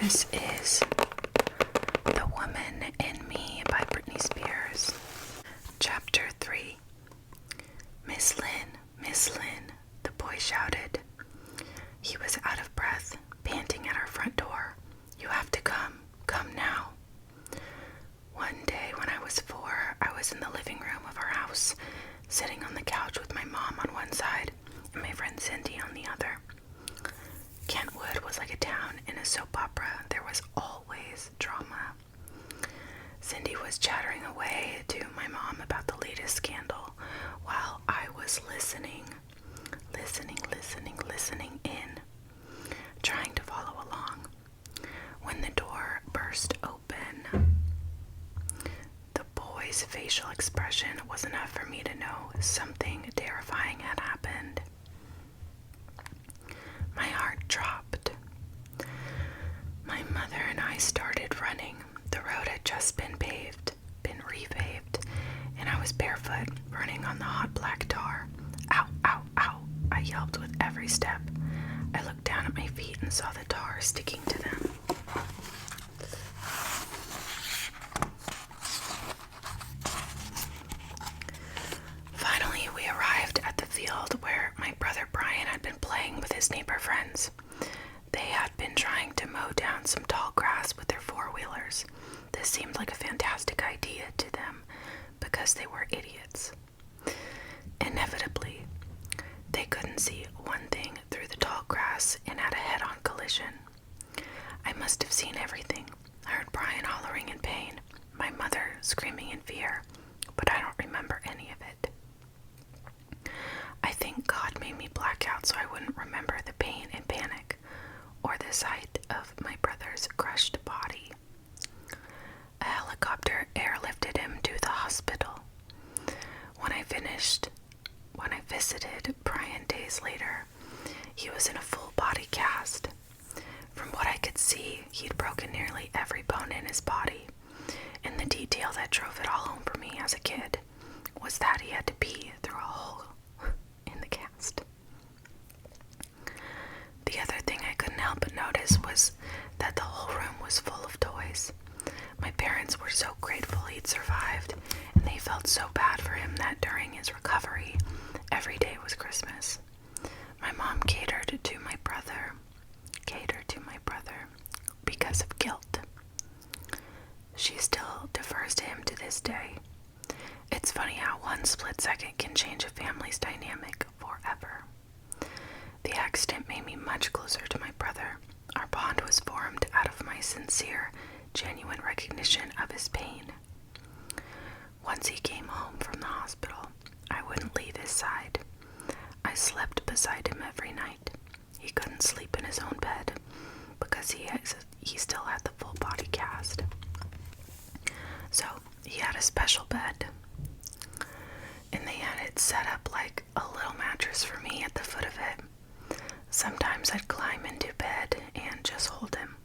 This is The Woman in Me by Britney Spears. Chapter 3. Miss Lynn, the boy shouted. He was out of breath, panting at our front door. You have to come now. One day when I was 4, I was in the living room of our house, sitting on the couch with my mom on one side and my friend Cindy on the other. Kentwood was like a town in a soap opera. There was always drama. Cindy was chattering away to my mom about the latest scandal while I was listening in, trying to follow along. When the door burst open, the boy's facial expression was enough for me to know something terrifying had happened. My heart dropped. My mother and I started running. The road had just been repaved, and I was barefoot, running on the hot black tar. Ow, ow, ow, I yelped with every step. I looked down at my feet and saw the tar sticking to them. Finally, we arrived at the field where my brother Brian had been playing with his neighbor friends. They had been trying to mow down some tall grass with their four-wheelers. This seemed like a fantastic idea to them because they were idiots. Inevitably, they couldn't see one thing through the tall grass and had a head-on collision. I must have seen everything. I heard Brian hollering in pain, my mother screaming in fear, but I don't remember any of it. I think God made me black out so I wouldn't remember the pain and panic or the sight of my brother's crushed body. A helicopter airlifted him to the hospital. When I visited Brian days later, he was in a full body cast. From what I could see, he'd broken nearly every bone in his body, and the detail that drove it all home for me as a kid was that he had to pee through a hole in the cast. The other thing I couldn't help but notice was that the whole room was full of toys. My parents were so grateful he'd survived, and they felt so bad for him that during his recovery, every day was Christmas. My mom catered to my brother because of guilt. She still defers to him to this day. It's funny how one split second can change a family's dynamic forever. The accident made me much closer to my brother. Our bond was formed out of my sincere, genuine recognition of his pain. Once he came home from the hospital, I wouldn't leave his side. I slept beside him every night. He couldn't sleep in his own bed because he still had the full body cast. So he had a special bed, and they had it set up like a little mattress for me at the foot of it. Sometimes I'd climb into bed and just hold him.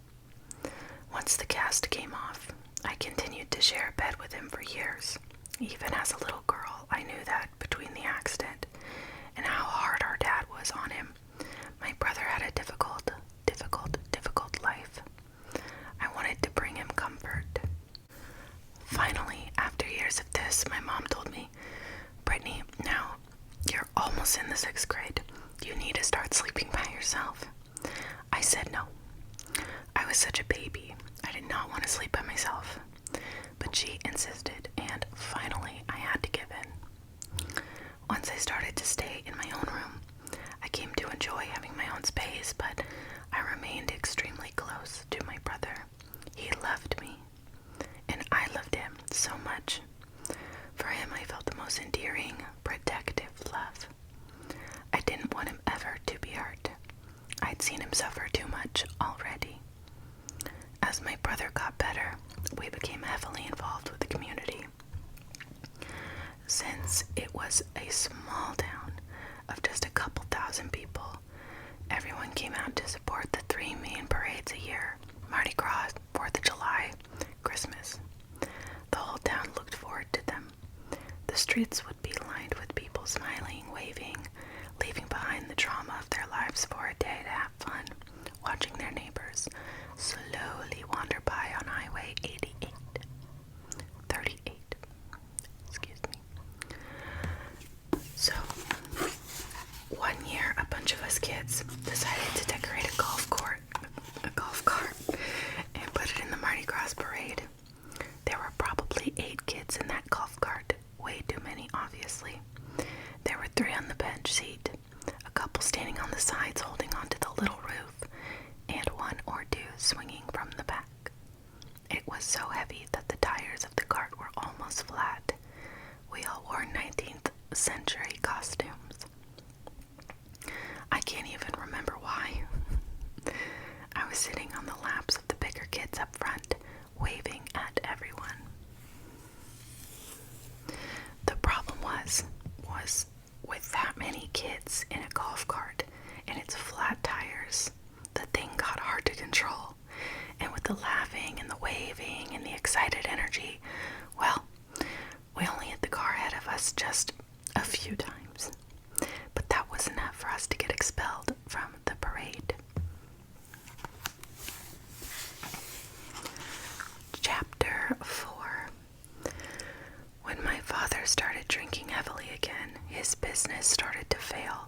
Once the cast came off, I continued to share a bed with him for years. Even as a little girl, I knew that between the accident and how hard our dad was on him, my brother had a difficult life. I wanted to bring him comfort. Finally, after years of this, my mom told me, Brittany, now you're almost in the 6th grade. You need to start sleeping by yourself. I said no. I was such a baby. I did not want to sleep by myself. But she insisted, and finally I had to give in. Once I started to stay in my own room, I came to enjoy having my own space, but I remained extremely close to my brother. He loved me, and I loved him so much. For him, I felt the most endearing, protective love. I didn't want him ever to be hurt. I'd seen him suffer too much already. As my brother got better, we became heavily involved with the community. Since it was a small town of just a couple thousand people, everyone came out to support the 3 main parades a year: Mardi Gras, 4th of July, Christmas. The whole town looked forward to them. The streets would be lined with people smiling, waving, leaving behind the trauma of their lives for a day to have fun, watching their neighbors slowly wander by on Highway 38. Excuse me. So, one year, a bunch of us kids decided to decorate a golf cart, and put it in the Mardi Gras parade. There were probably 8 kids in that golf cart. Way too many, obviously. There were 3 on the bench seat, a couple standing on the sides holding onto the little roof, and 1 or 2 swinging from the back. It was so heavy that the tires of the cart were almost flat. We all wore 19th century costumes. I can't even remember why. I was sitting on the laps of the bigger kids up front, waving at everyone. The problem was with that many kids in a golf cart and its flat tires, the thing got hard to control. And with the laughing and the waving and the excited energy, well, we only hit the car ahead of us just a few times. But that was enough for us to get expelled from the parade. Chapter 4. When my father started drinking heavily again, his business started to fail.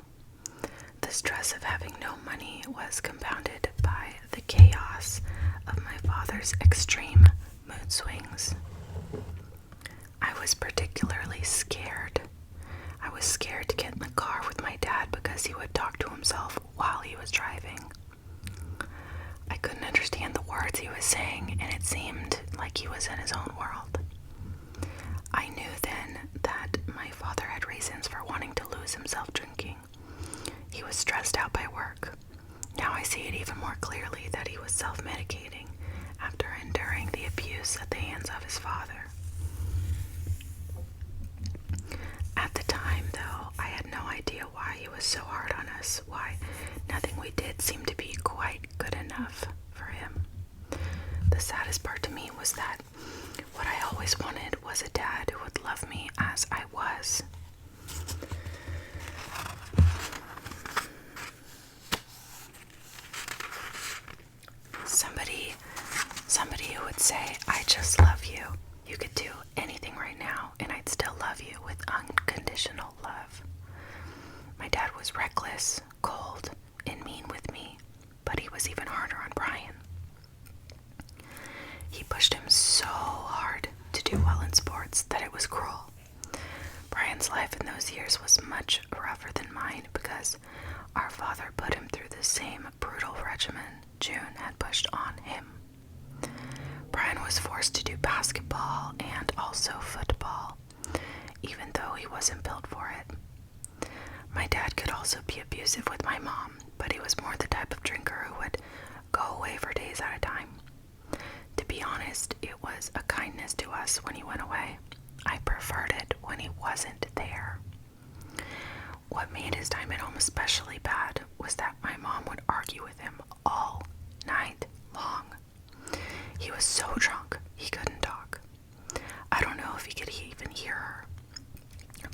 The stress of having no money was compounded by the chaos of my father's extreme mood swings. I was particularly scared. I was scared to get in the car with my dad because he would talk to himself while he was driving. I couldn't understand the words he was saying, and it seemed like he was in his own world. I knew then that my father had reasons for wanting to lose himself drinking. He was stressed out by work. Now I see it even more clearly that he was self-medicating after enduring the abuse at the hands of his father. At the time, though, I had no idea why he was so hard on us, why nothing we did seemed to be quite good enough for him. The saddest part to me was that what I always wanted was a dad who would love me as I was. Somebody who would say, "I just love you. You could do anything right now, and I'd still love you with unconditional love." My dad was reckless, cold, and mean with me, but he was even harder on Brian. He pushed him so hard to do well in sports that it was cruel. Brian's life in those years was much rougher than mine because our father put him through the same brutal regimen June had pushed on him. Brian was forced to do basketball and also football, even though he wasn't built for it. My dad could also be abusive with my mom, but he was more the type of drinker who would go away for days at a time. To be honest, it was a kindness to us when he went away. I preferred it when he wasn't there. What made his time at home especially bad was that my mom would argue with him all night long. He was so drunk, he couldn't talk. I don't know if he could even hear her,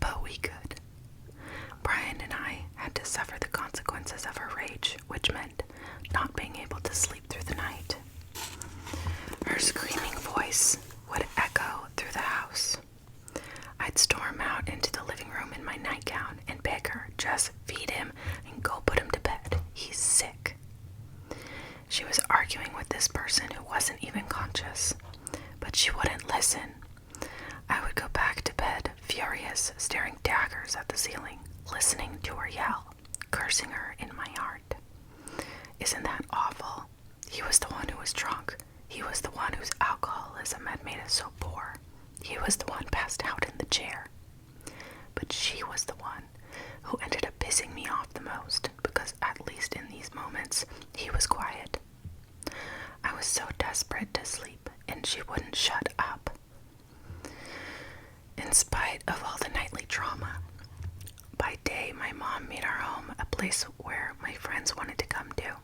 but we could. Brian and I had to suffer the consequences of her rage, which meant not being able to sleep through the night. Her screaming voice would echo through the house. I'd storm out into the living room in my nightgown and beg her, "Just feed him and go put him to bed. He's sick." She was arguing with this person who wasn't even conscious, but she wouldn't listen. I would go back to bed, furious, staring daggers at the ceiling, listening to her yell, cursing her in my heart. Isn't that awful? He was the one who was drunk. He was the one whose alcoholism had made us so poor. He was the one passed out in the chair. But she was the one who ended up pissing me off the most, because at least in these moments, he was quiet. I was so desperate to sleep, and she wouldn't shut up. In spite of all the nightly drama, by day my mom made our home a place where my friends wanted to come to.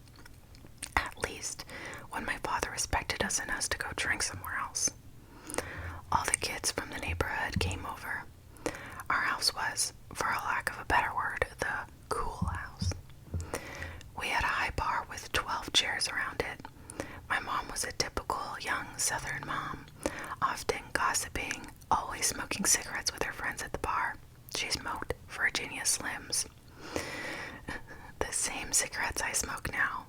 At least when my father respected us enough to go drink somewhere else. All the kids from the neighborhood came over. Our house was, for a lack of a better word, the cool house. We had a high bar with 12 chairs around it. My typical young Southern mom, often gossiping, always smoking cigarettes with her friends at the bar. She smoked Virginia Slims, the same cigarettes I smoke now,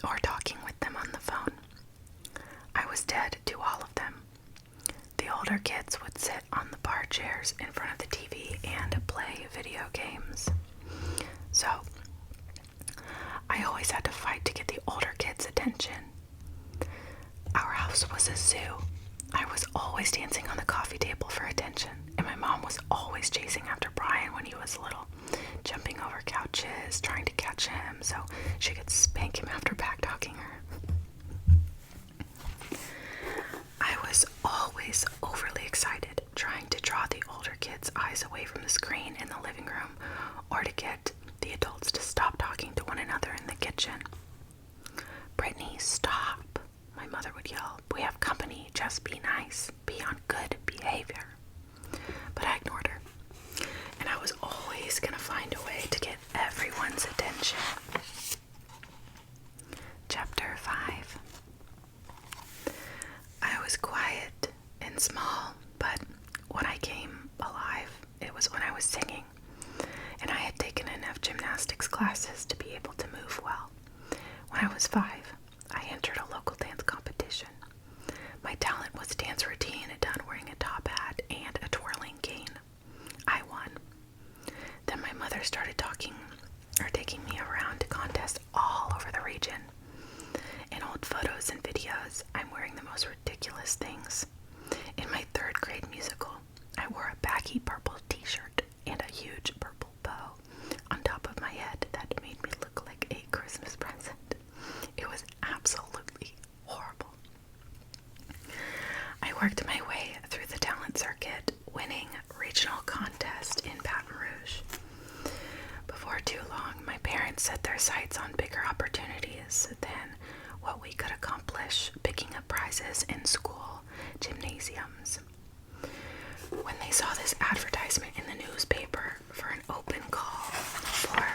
or talking with them on the phone. I was dead to all of them. The older kids would sit on the bar chairs in front of the TV and play video games. So, I always had to fight to get the older kids' attention. Our house was a zoo. I was always dancing on the coffee table for attention, and my mom was always chasing after Brian when he was little, jumping over couches, trying to catch him so she could spank him after back-talking her. I was always overly excited, trying to draw the older kids' eyes away from the screen in the living room, or to get the adults to stop talking to one another in the kitchen. "Britney, stop," my mother would yell. "We have company, just be nice, be on good behavior." But I ignored her, and I was always gonna find a way to get everyone's attention. Chapter 5. I was quiet and small, but when I came alive, it was when I was singing, and I had taken enough gymnastics classes to be able to move well. When I was 5, I entered a local dance competition. My talent was dance routine done wearing a top hat and a twirling cane. I won. Then my mother started taking me around to contests all over the region. In old photos and videos, I'm wearing the most ridiculous things. In my 3rd grade musical, I wore a baggy purple t-shirt and a huge purple bow on top of my head that made me look like a Christmas present. It was absolutely horrible. I worked my way through the talent circuit, winning regional contests in Baton Rouge. Before too long, my parents set their sights on bigger opportunities than what we could accomplish picking up prizes in school gymnasiums. When they saw this advertisement in the newspaper for an open call for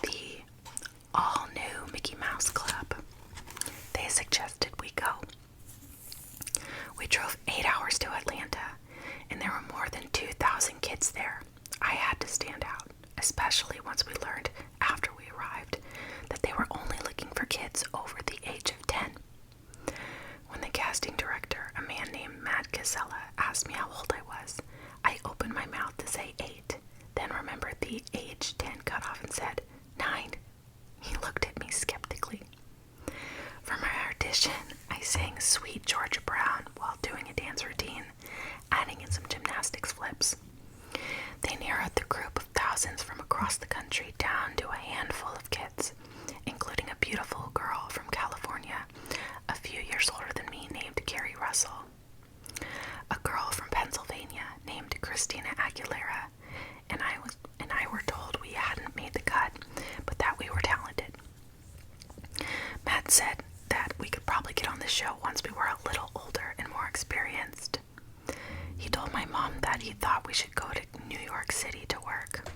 the all-new Mickey Mouse Club, they suggested we go. We drove 8 hours to Atlanta, and there were more than 2,000 kids there. I had to stand out, especially once we learned after we arrived that they were only looking for kids over the age of 10. When the casting director, a man named Matt Casella, asked me how old I was, I opened my mouth to say 8, then remembered the age 10 cutoff and said 9. He looked at me skeptically. For my audition, I sang Sweet Georgia Brown while doing a dance routine, adding in some gymnastics flips. They narrowed the group of thousands from across the country down to a handful of kids, including a beautiful girl from California, a few years older than me, named Carrie Russell, a girl from Pennsylvania named Christina Aguilera, and I were told we hadn't made the cut, but that we were talented. Matt said that we could probably get on the show once we were a little older and more experienced. He told my mom that he thought we should go to New York City to work.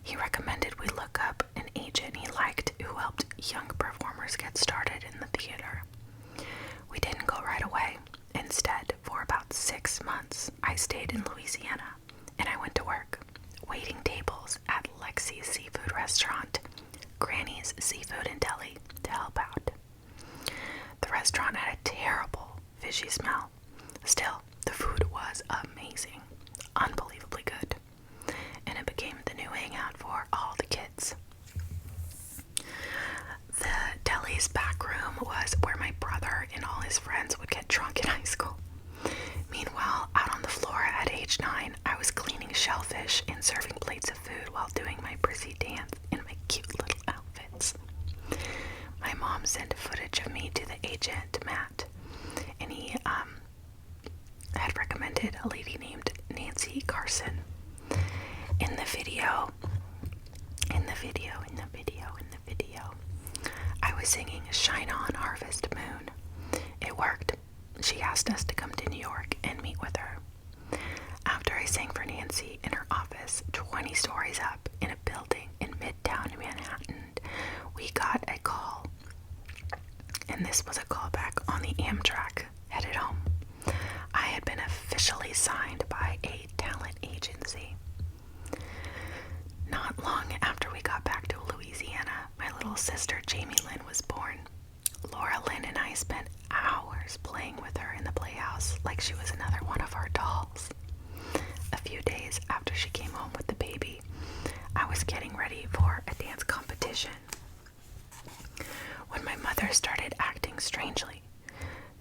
He recommended we look up an agent he liked who helped young performers get started in the theater. We didn't go right away. Instead, for about 6 months, I stayed in Louisiana, and I went to work, waiting tables at Lexi's Seafood Restaurant, Granny's Seafood and Deli, to help out. The restaurant had a terrible, fishy smell. Still, the food was amazing, unbelievably good, and it became the new hangout for all the kids. The deli's back room was where my brother and all his friends would get drunk in high school. Meanwhile, out on the floor at age 9, I was cleaning shellfish and serving plates of food while doing my prissy dance in my cute little outfits. My mom sent footage of me to the agent, Matt, and he had recommended a lady named Nancy Carson. In the video, I was singing Shine On Harvest Moon. It worked. She asked us to come to New York and meet with her. After I sang for Nancy in her office 20 stories up in a building in Midtown Manhattan, we got a call. And and this was a callback on the Amtrak headed home. I had been officially signed by a talent agency. Not long after we got back to Louisiana, my little sister Jamie Lynn was born. Laura Lynn and I spent hours playing with her in the playhouse like she was another one of our dolls. A few days after she came home with the baby, I was getting ready for a dance competition when my mother started acting strangely.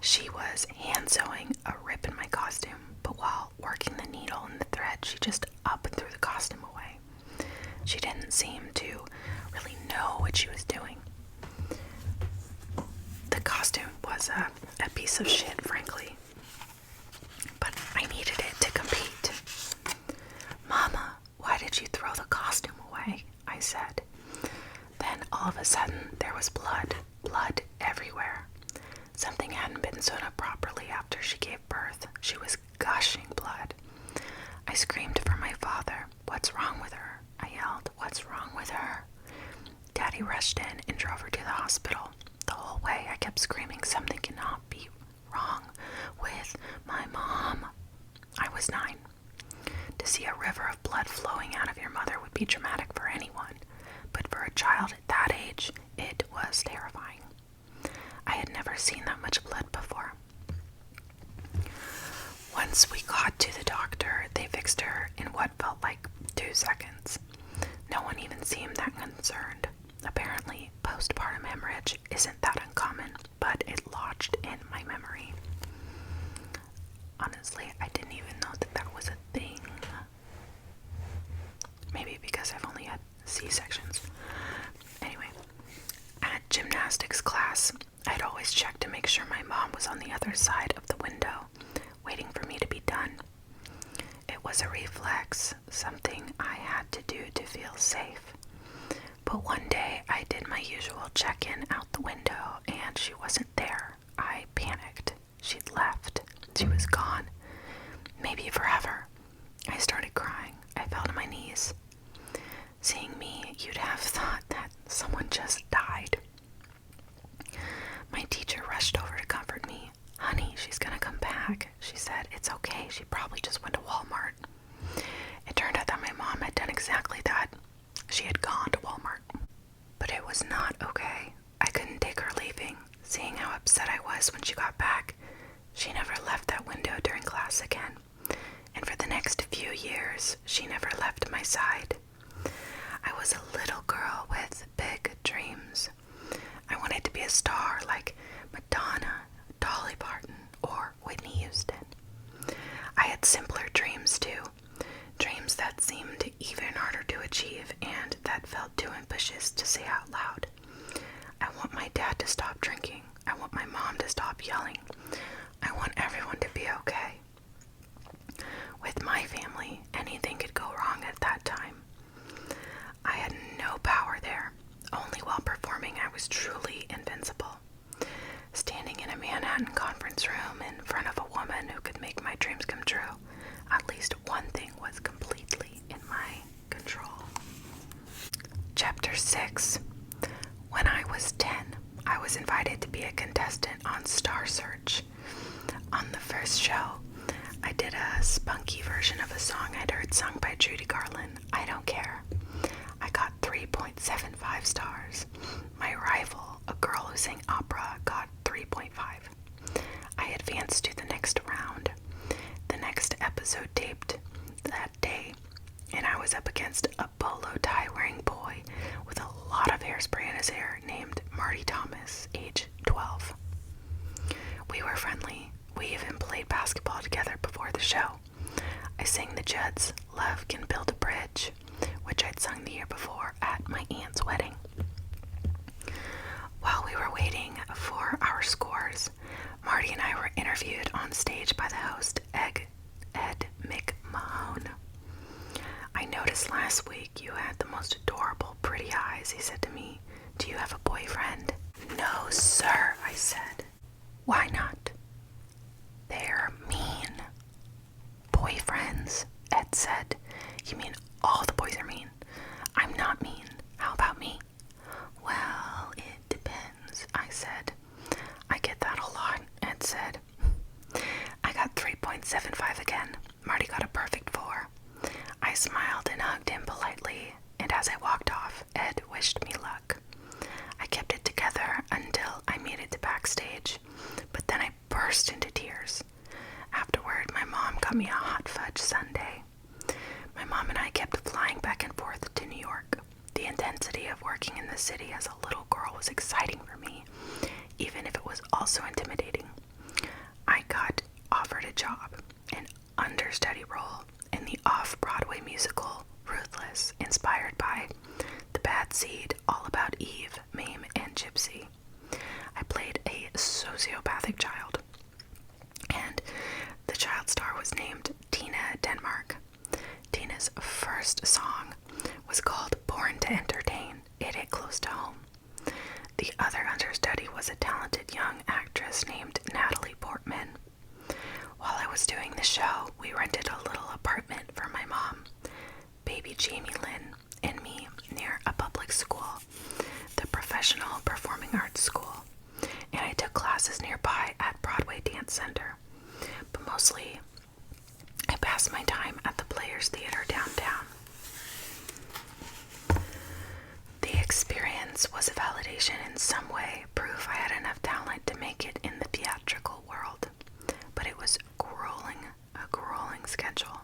She was hand sewing a rip in my costume, but while working the needle and the thread, she just up and threw the costume away. She didn't seem to really know what she was doing. The costume was a piece of shit, frankly, but I needed it to compete. "Mama, why did you throw the costume away?" I said. Then all of a sudden there was blood everywhere. Something hadn't been sewn up properly after she gave birth. She was gushing blood. I screamed for my father. "What's wrong with her?" I yelled. "What's wrong with her?" Daddy rushed in and drove her to the hospital. The whole way I kept screaming, "Something cannot be wrong with my mom." I was 9. To see a river of blood flowing out of your mother would be traumatic for anyone, but for a child at that age, it was terrifying. I had never seen that much blood before. Once we got to the doctor, they fixed her in what felt like 2 seconds. No one even seemed that concerned. Apparently, postpartum hemorrhage isn't that uncommon, but it lodged in my memory. Honestly, I didn't even know that was a thing. Maybe because I've only had C-sections. Anyway, at gymnastics class, I'd always check to make sure my mom was on the other side of the window, waiting for me to be done. It was a reflex, something I had to do to feel safe. But one day, I did my usual check-in out the window, and she wasn't there. I panicked. She'd left. She was gone. Maybe forever. I started crying. I fell to my knees. Seeing me, you'd have thought that someone just died. My teacher rushed over to comfort me. "Honey, she's gonna come back," she said. "It's okay. She probably just went to Walmart." It turned out that my mom had done exactly that. She had gone to Walmart. But it was not okay. I couldn't take her leaving. Seeing how upset I was when she got back, she never left that window during class again. And for the next few years, she never left my side. I was a little girl with big dreams. I wanted to be a star like Madonna, Dolly Parton, or Whitney Houston. I had simpler dreams too. Dreams that seemed even harder to achieve and that felt too ambitious to say out loud. I want my dad to stop drinking. I want my mom to stop yelling. I want everyone to be okay. With my family, anything could go wrong at that time. I had no power there. Only while performing I was truly invincible. Standing in a Manhattan conference room in front of a woman who could make my dreams come true, at least one thing was completely in my control. Chapter 6. When I was 10, I was invited to be a contestant on Star Search. On the first show, I did a spunky version of a song I'd heard sung by Judy Garland, "I Don't Care." I got 3.75 stars. My rival, a girl who sang opera, got 3.5. I advanced to the next round. The next episode taped that day, and I was up against a bolo tie wearing boy with a lot of hairspray in his hair named Marty Thomas, age 12. We were friendly. We even played basketball together before the show. I sang the Judds' "Love Can Build a Bridge," which I'd sung the year before at my aunt's wedding. While we were waiting for our scores, Marty and I were interviewed on stage by the host, Ed McMahon. "I noticed last week you had the most adorable, pretty eyes," he said to me. "Do you have a boyfriend?" "No, sir," I said. "Why not?" "They're mean." "Boyfriends?" Ed said. "You mean all the boys are mean?" "I'm not mean. How about me?" "Well, it depends," I said. said, "I got 3.75 again. Marty got a perfect 4. I smiled and hugged him politely, and as I walked off, Ed wished me luck. I kept it together until I made it to backstage, but then I burst into tears. Afterward, my mom got me a hot fudge sundae. My mom and I kept flying back and forth to New York. The intensity of working in the city as a little girl was exciting for me, even if it was also intimidating. I got offered a job, an understudy role in the off-Broadway musical Ruthless, inspired by The Bad Seed, All About Eve, Mame, and Gypsy. I played a sociopathic child, and the child star was named Tina Denmark. Tina's first song was called Born to Entertain. It hit close to home. The other understudy was a talented young actress named Natalie Portman. While I was doing the show, we rented a little apartment for my mom, baby Jamie Lynn, and me near a public school, the Professional Performing Arts School, and I took classes nearby at Broadway Dance Center. But mostly, I passed my time at the Players Theater downtown. The experience was a validation in some way, proof I had enough talent to make it in the theatrical world. But it was a grueling schedule.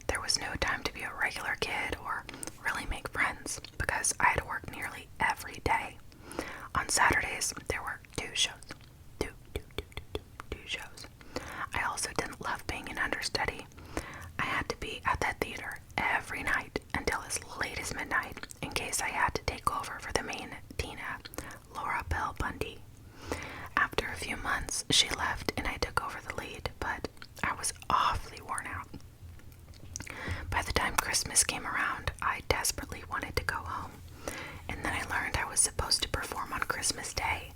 There was no time to be a regular kid or really make friends because I had to work nearly every day. On Saturdays, there were 2 shows. Two shows. I also didn't love being an understudy. I had to be at that theater every night until as late as midnight in case I had to take over for the main Tina, Laura Bell Bundy. After a few months, she left and I took over the lead, but I was awfully worn out. By the time Christmas came around, I desperately wanted to go home, and then I learned I was supposed to perform on Christmas Day.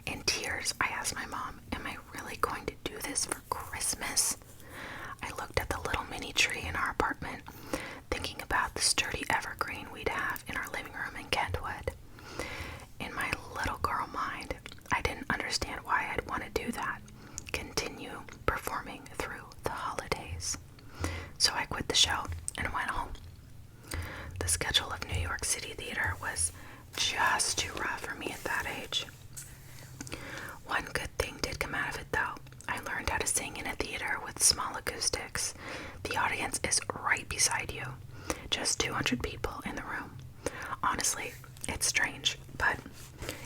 In tears, I asked my mom, "Am I really going to do this for Christmas?" I looked at the little mini tree in our apartment, thinking about the sturdy evergreen we'd have in our living room in Kentwood. In my little girl mind, I didn't understand why I'd want to do that, continue performing through the holidays. So I quit the show and went home. The schedule of New York City theater was just too rough for me at that age. One good thing did come out of it though. I learned how to sing in a theater with small acoustics. The audience is right beside you. Just 200 people in the room. Honestly, it's strange, but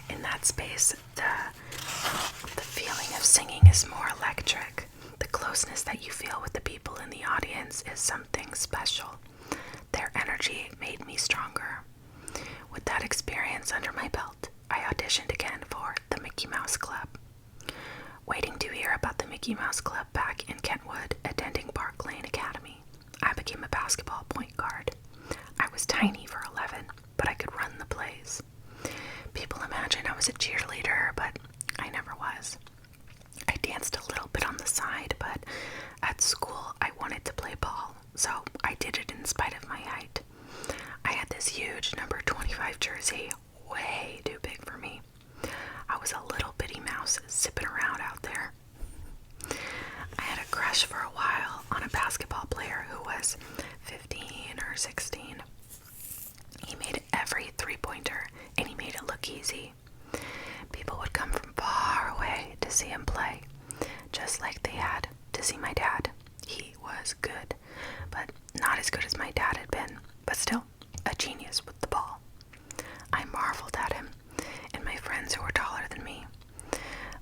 in that space, the feeling of singing is more electric. The closeness that you feel with the people in the audience is something special. Their energy made me stronger. With that experience under my belt, I auditioned again for the Mickey Mouse Club. Waiting to hear about the Mickey Mouse Club back in Kentwood, attending Park Lane Academy, I became a basketball point guard. I was tiny for 11, but I could run the plays. People imagine I was a cheerleader, but I never was. I danced a little bit on the side, but at school I wanted to play ball, so I did it in spite of my height. I had this huge number 25 jersey, way too big for me. I was a little bitty mouse zipping around out there. I had a crush for a while on a basketball player who was 15 or 16. He made every three-pointer, and he made it look easy. People would come from far away to see him play, just like they had to see my dad. He was good, but not as good as my dad had been, but still a genius with the ball. I marveled at him and my friends who were taller than me.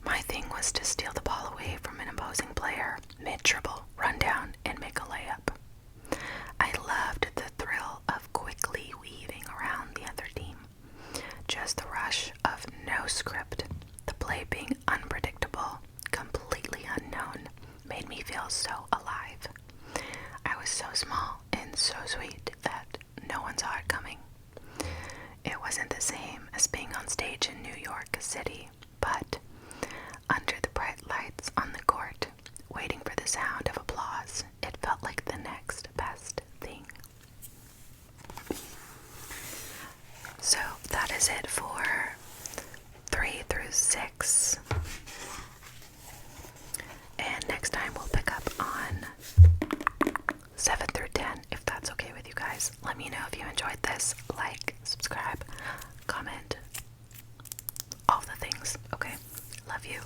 My thing was to steal the ball away from an opposing player, mid-dribble, run down, and make a layup. I loved the thrill of quickly weaving around the other team. Just the rush of no script, the play being unpredictable, completely unknown, made me feel so alive. I was so small and so sweet that no one saw it coming. It wasn't the same as being on stage in New York City, but under the bright lights on the court, waiting for the sound of applause, it felt like the next best thing. So that is it for 3 through 6. this, like, subscribe, comment, all the things. Okay, love you.